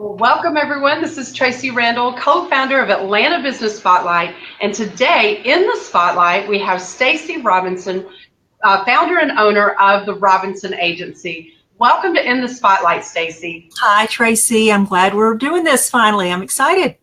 Well, welcome everyone. This is Tracee Randall, co-founder of Atlanta Business Spotlight. And today in the Spotlight, we have Stacy Robinson, founder and owner of the Robinson Agency. Welcome to In the Spotlight, Stacy. Hi, Tracee. I'm glad we're doing this finally. I'm excited.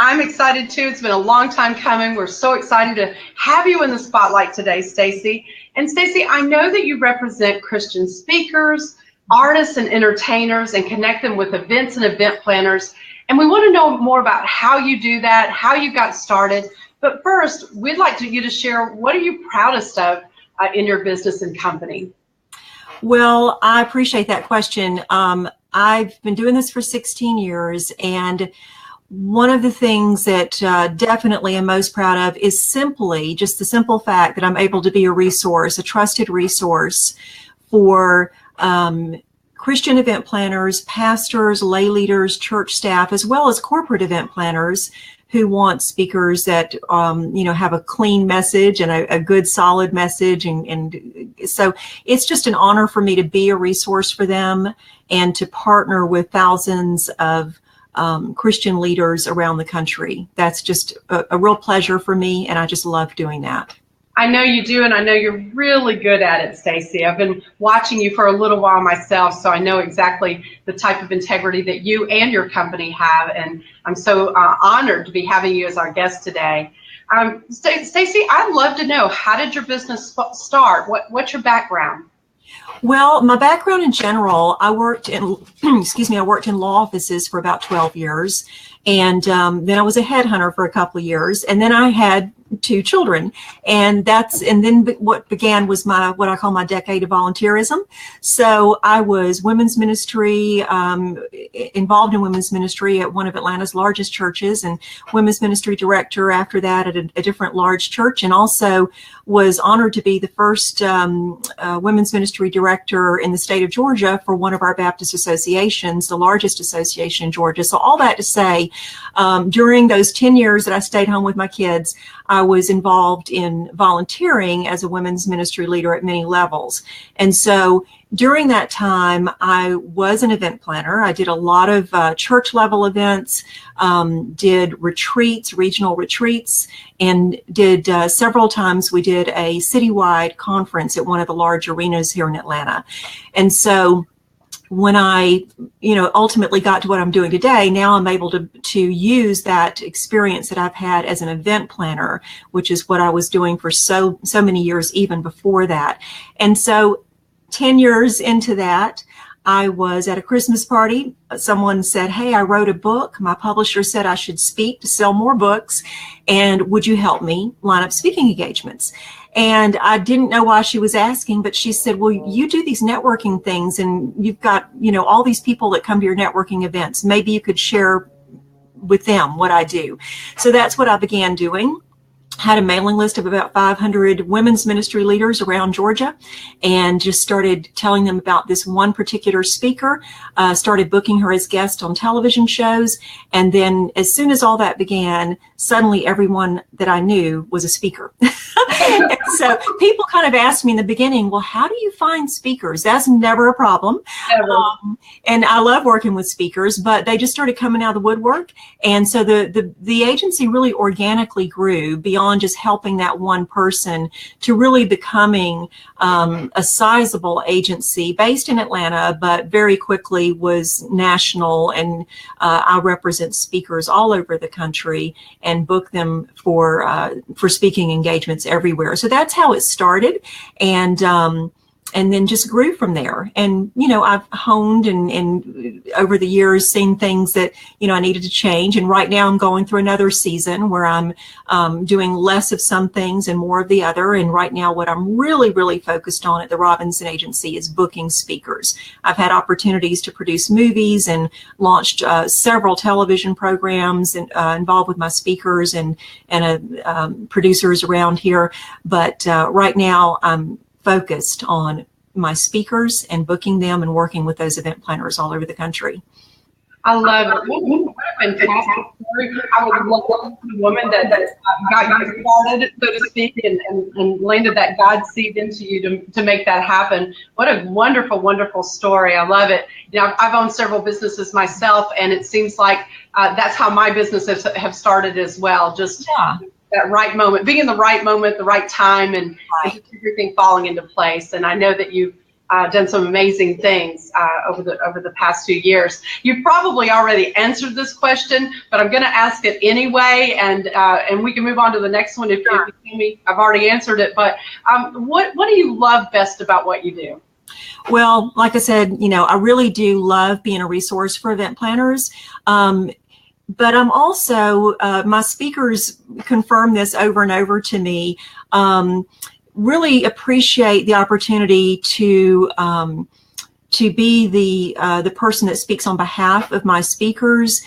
I'm excited too. It's been a long time coming. We're so excited to have you in the spotlight today, Stacy. And Stacy, I know that you represent Christian speakers, artists and entertainers, and connect them with events and event planners. And we want to know more about how you do that, how you got started. But first, we'd like you to share, what are you proudest of in your business and company? Well, I appreciate that question. I've been doing this for 16 years, and one of the things that definitely I'm most proud of is simply just the simple fact that I'm able to be a resource, a trusted resource for Christian event planners, pastors, lay leaders, church staff, as well as corporate event planners who want speakers that have a clean message and a good solid message. And so it's just an honor for me to be a resource for them and to partner with thousands of Christian leaders around the country. That's just a real pleasure for me, and I just love doing that. I know you do, and I know you're really good at it, Stacy. I've been watching you for a little while myself, so I know exactly the type of integrity that you and your company have, and I'm so honored to be having you as our guest today. Stacy, I'd love to know, how did your business start? What's your background? Well, my background in general, I worked in, I worked in law offices for about 12 years. And then I was a headhunter for a couple of years. And then I had 2 children. And then what began was what I call my decade of volunteerism. So I was women's ministry, involved in women's ministry at one of Atlanta's largest churches, and women's ministry director after that at a different large church, and also was honored to be the first women's ministry director in the state of Georgia for one of our Baptist associations, the largest association in Georgia. So all that to say, during those 10 years that I stayed home with my kids, I was involved in volunteering as a women's ministry leader at many levels. And so during that time, I was an event planner. I did a lot of church level events, did retreats, regional retreats, and did several times we did a citywide conference at one of the large arenas here in Atlanta. And so when I, ultimately got to what I'm doing today, now I'm able to use that experience that I've had as an event planner, which is what I was doing for so many years, even before that. And so 10 years into that, I was at a Christmas party. Someone said, "Hey, I wrote a book. My publisher said I should speak to sell more books. And would you help me line up speaking engagements?" And I didn't know why she was asking, but she said, "Well, you do these networking things, and you've got, all these people that come to your networking events. Maybe you could share with them what I do." So that's what I began doing. Had a mailing list of about 500 women's ministry leaders around Georgia, and just started telling them about this one particular speaker, started booking her as guest on television shows. And then as soon as all that began, suddenly everyone that I knew was a speaker. And so people kind of asked me in the beginning, "Well, how do you find speakers?" That's never a problem. And I love working with speakers, but they just started coming out of the woodwork. And so the agency really organically grew beyond just helping that one person to really becoming a sizable agency based in Atlanta, but very quickly was national. And I represent speakers all over the country and book them for speaking engagements everywhere. So that's how it started. And then just grew from there. And, I've honed and over the years seen things that, I needed to change. And right now I'm going through another season where I'm doing less of some things and more of the other. And right now what I'm really, really focused on at the Robinson Agency is booking speakers. I've had opportunities to produce movies and launched several television programs and involved with my speakers and producers around here. But right now I'm focused on my speakers and booking them and working with those event planners all over the country. I love it. What a fantastic story. I would love the woman that got you started, so to speak, and landed that God seed into you to make that happen. What a wonderful, wonderful story. I love it. You know, I've owned several businesses myself, and it seems like that's how my businesses have started as well. Just that right moment, being in the right moment, the right time, and everything falling into place. And I know that you've done some amazing things over the past 2 years. You've probably already answered this question, but I'm going to ask it anyway, and we can move on to the next one if you tell me I've already answered it. But what do you love best about what you do? Well, like I said, you know, I really do love being a resource for event planners. But I'm also, my speakers confirm this over and over to me, really appreciate the opportunity to be the person that speaks on behalf of my speakers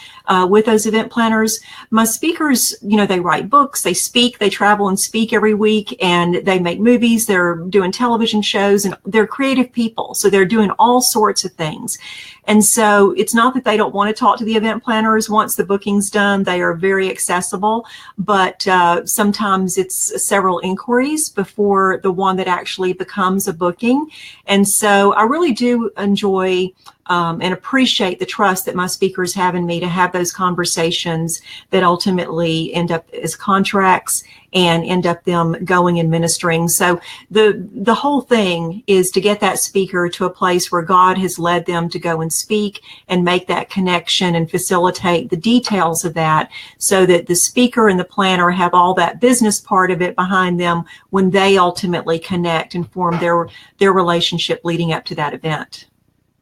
with those event planners. My speakers, you know, they write books, they speak, they travel and speak every week, and they make movies, they're doing television shows, and they're creative people. So they're doing all sorts of things. And so it's not that they don't want to talk to the event planners. Once the booking's done, they are very accessible, but sometimes it's several inquiries before the one that actually becomes a booking. And so I really do enjoy and appreciate the trust that my speakers have in me to have those conversations that ultimately end up as contracts and end up them going and ministering. So the whole thing is to get that speaker to a place where God has led them to go and speak and make that connection and facilitate the details of that, so that the speaker and the planner have all that business part of it behind them when they ultimately connect and form their relationship leading up to that event.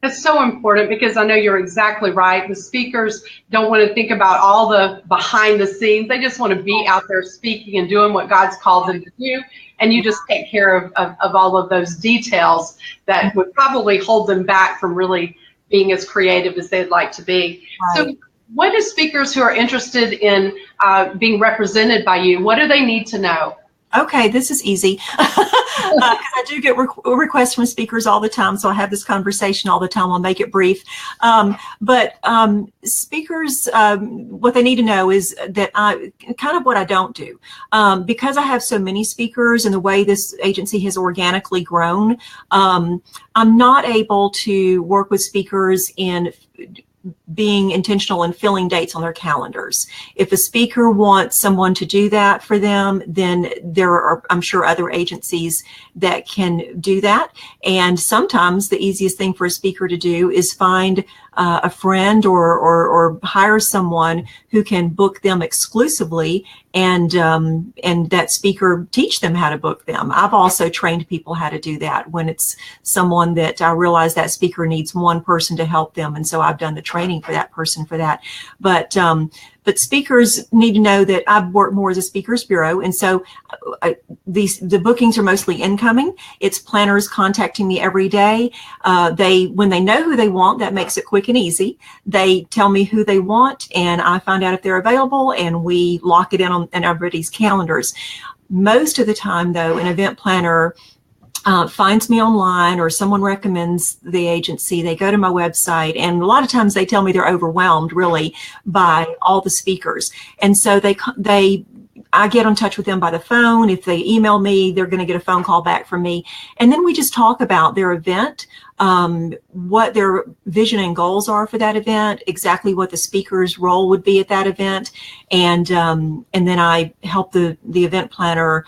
That's so important, because I know you're exactly right. The speakers don't want to think about all the behind the scenes. They just want to be out there speaking and doing what God's called them to do. And you just take care of all of those details that would probably hold them back from really being as creative as they'd like to be. Right. So what do speakers who are interested in being represented by you, what do they need to know? Okay, this is easy. I do get requests from speakers all the time, so I have this conversation all the time. I'll make it brief. But speakers, what they need to know is that kind of what I don't do. Because I have so many speakers and the way this agency has organically grown, I'm not able to work with speakers in being intentional and filling dates on their calendars. If a speaker wants someone to do that for them, then there are, I'm sure, other agencies that can do that. And sometimes the easiest thing for a speaker to do is find a friend or hire someone who can book them exclusively, and that speaker teach them how to book them. I've also trained people how to do that when it's someone that I realize that speaker needs one person to help them, and so I've done the training for that person for that. But speakers need to know that I've worked more as a speakers bureau, and so the bookings are mostly incoming. It's planners contacting me every day. When they know who they want, that makes it quick and easy. They tell me who they want, and I find out if they're available, and we lock it in on everybody's calendars. Most of the time, though, an event planner finds me online, or someone recommends the agency. They go to my website, and a lot of times they tell me they're overwhelmed really by all the speakers. And so I get in touch with them by the phone. If they email me, they're going to get a phone call back from me. And then we just talk about their event, what their vision and goals are for that event, exactly what the speaker's role would be at that event. And then I help the event planner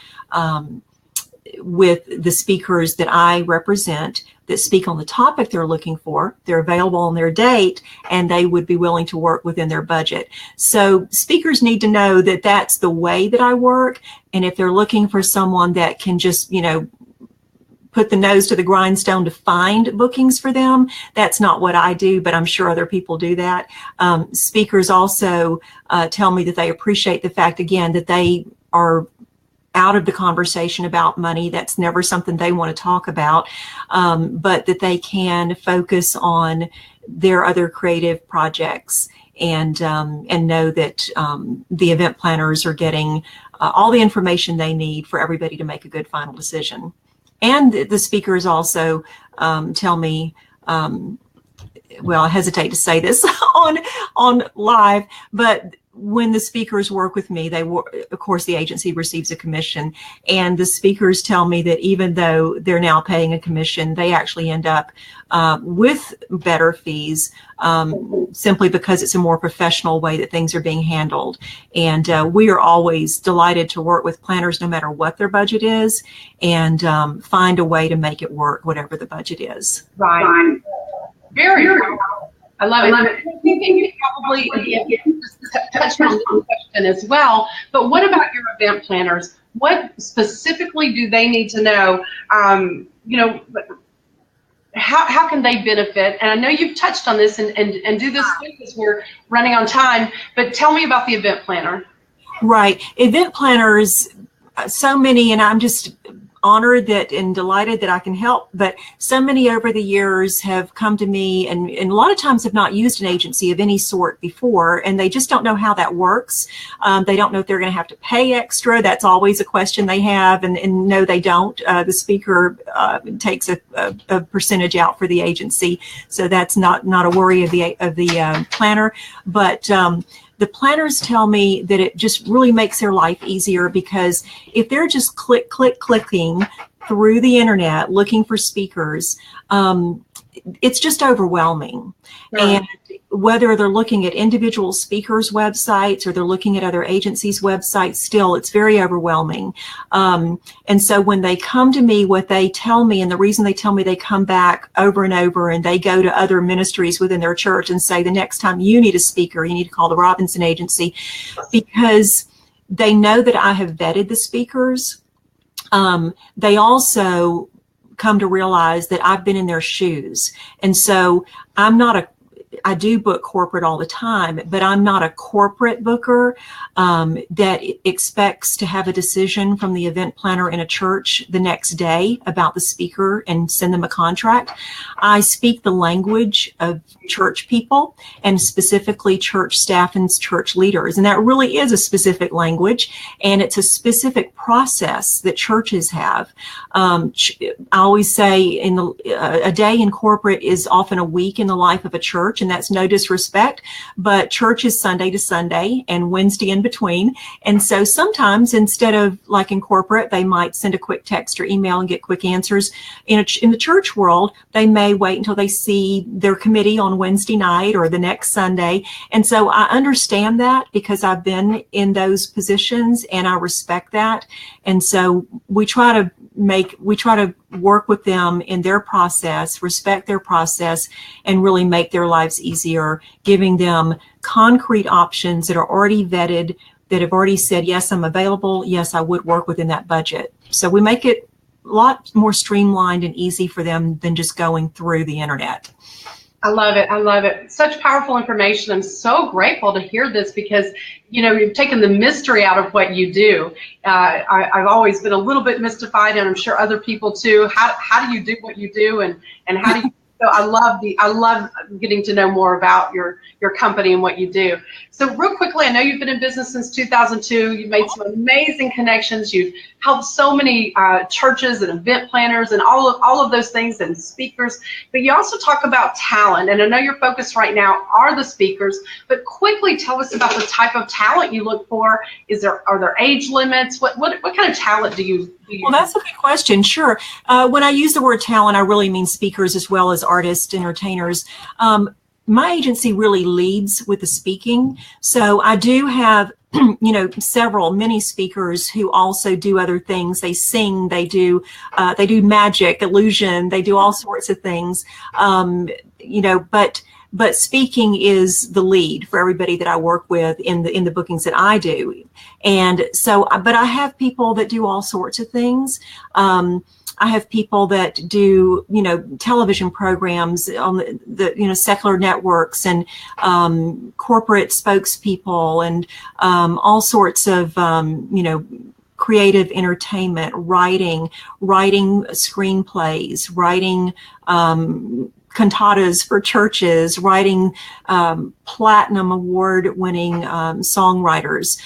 with the speakers that I represent that speak on the topic they're looking for. They're available on their date, and they would be willing to work within their budget. So speakers need to know that that's the way that I work. And if they're looking for someone that can just, put the nose to the grindstone to find bookings for them, that's not what I do, but I'm sure other people do that. Speakers also tell me that they appreciate the fact, again, that they are out of the conversation about money. That's never something they want to talk about, but that they can focus on their other creative projects and know that the event planners are getting all the information they need for everybody to make a good final decision. And the speakers also tell me well, I hesitate to say this on live, but when the speakers work with me, of course, the agency receives a commission, and the speakers tell me that even though they're now paying a commission, they actually end up with better fees simply because it's a more professional way that things are being handled. And we are always delighted to work with planners no matter what their budget is, and find a way to make it work, whatever the budget is. Right. Very cool. I love it. I think you probably just touched on this question as well, but what about your event planners? What specifically do they need to know? How can they benefit? And I know you've touched on this and do this because we're running on time, but tell me about the event planner. Right. Event planners, so many, and I'm just honored that and delighted that I can help, but so many over the years have come to me and a lot of times have not used an agency of any sort before, and they just don't know how that works. They don't know if they're going to have to pay extra. That's always a question they have, and no, they don't. The speaker takes a percentage out for the agency, so that's not a worry of the planner. But the planners tell me that it just really makes their life easier, because if they're just clicking through the internet looking for speakers, it's just overwhelming. Sure. And whether they're looking at individual speakers' websites or they're looking at other agencies' websites, still it's very overwhelming. And so when they come to me, what they tell me, and the reason they tell me, they come back over and over and they go to other ministries within their church and say, the next time you need a speaker, you need to call the Robinson Agency, because they know that I have vetted the speakers. They also come to realize that I've been in their shoes. And so I do book corporate all the time, but I'm not a corporate booker that expects to have a decision from the event planner in a church the next day about the speaker and send them a contract. I speak the language of church people, and specifically church staff and church leaders. And that really is a specific language, and it's a specific process that churches have. I always say a day in corporate is often a week in the life of a church, and that's no disrespect, but church is Sunday to Sunday and Wednesday in between. And so sometimes, instead of like in corporate, they might send a quick text or email and get quick answers. In the church world, they may wait until they see their committee on Wednesday night or the next Sunday. And so I understand that, because I've been in those positions and I respect that. And so we try to work with them in their process, respect their process, and really make their lives easier, giving them concrete options that are already vetted, that have already said, yes, I'm available. Yes, I would work within that budget. So we make it a lot more streamlined and easy for them than just going through the internet. I love it. I love it. Such powerful information. I'm so grateful to hear this, because, you've taken the mystery out of what you do. I've always been a little bit mystified, and I'm sure other people too. How do you do what you do, and how do you? So I love getting to know more about your company and what you do. So real quickly, I know you've been in business since 2002. You've made some amazing connections. You've helped so many churches and event planners and all of those things, and speakers. But you also talk about talent, and I know your focus right now are the speakers. But quickly tell us about the type of talent you look for. Are there age limits? What kind of talent do you? Well, that's a good question. Sure. When I use the word talent, I really mean speakers as well as artists, entertainers. My agency really leads with the speaking. So I do have, many speakers who also do other things. They sing, they do magic, illusion, they do all sorts of things. But speaking is the lead for everybody that I work with in the bookings that I do. And so, but I have people that do all sorts of things. I have people that do, television programs on the secular networks, and corporate spokespeople, and all sorts of, creative entertainment, writing screenplays, writing cantatas for churches, writing platinum award-winning songwriters.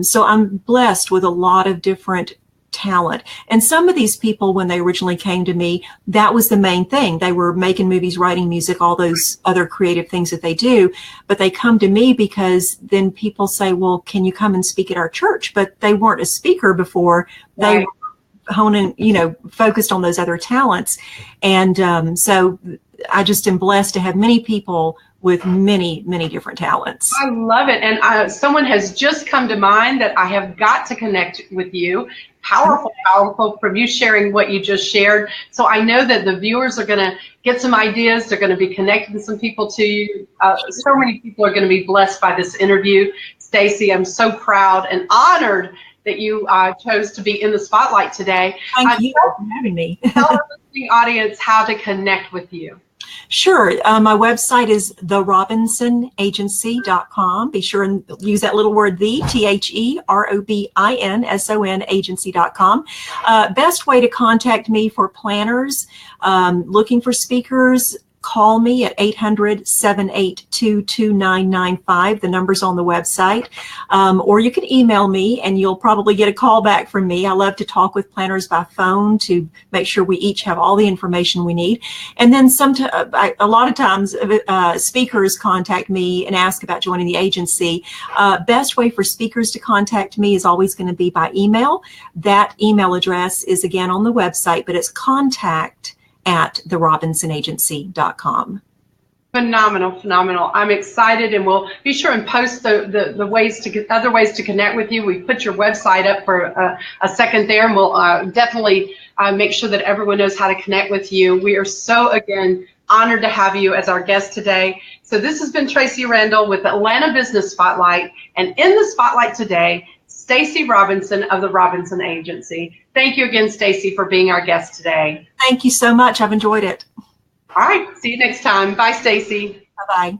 So I'm blessed with a lot of different talent. And some of these people, when they originally came to me, that was the main thing. They were making movies, writing music, all those other creative things that they do. But they come to me because then people say, well, can you come and speak at our church? But they weren't a speaker before. They were honing, focused on those other talents. And so I just am blessed to have many people with many, many different talents. I love it. And someone has just come to mind that I have got to connect with you. Powerful, powerful from you sharing what you just shared. So I know that the viewers are going to get some ideas. They're going to be connecting some people to you. So many people are going to be blessed by this interview. Stacy, I'm so proud and honored that you chose to be in the spotlight today. Thank you for having me. Tell our listening audience how to connect with you. Sure. My website is therobinsonagency.com. Be sure and use that little word, TheRobinson agency.com. Best way to contact me for planners, looking for speakers, call me at 800-782-2995. The number's on the website. Or you can email me and you'll probably get a call back from me. I love to talk with planners by phone to make sure we each have all the information we need. And then a lot of times speakers contact me and ask about joining the agency. Best way for speakers to contact me is always going to be by email. That email address is again on the website, but it's contact@therobinsonagency.com. Phenomenal, phenomenal. I'm excited, and we'll be sure and post the ways to get other ways to connect with you. We put your website up for a second there, and we'll definitely make sure that everyone knows how to connect with you. We are so, again, honored to have you as our guest today. So this has been Tracee Randall with Atlanta Business Spotlight, and in the spotlight today, Stacy Robinson of the Robinson Agency. Thank you again, Stacy, for being our guest today. Thank you so much. I've enjoyed it. All right. See you next time. Bye, Stacy. Bye-bye.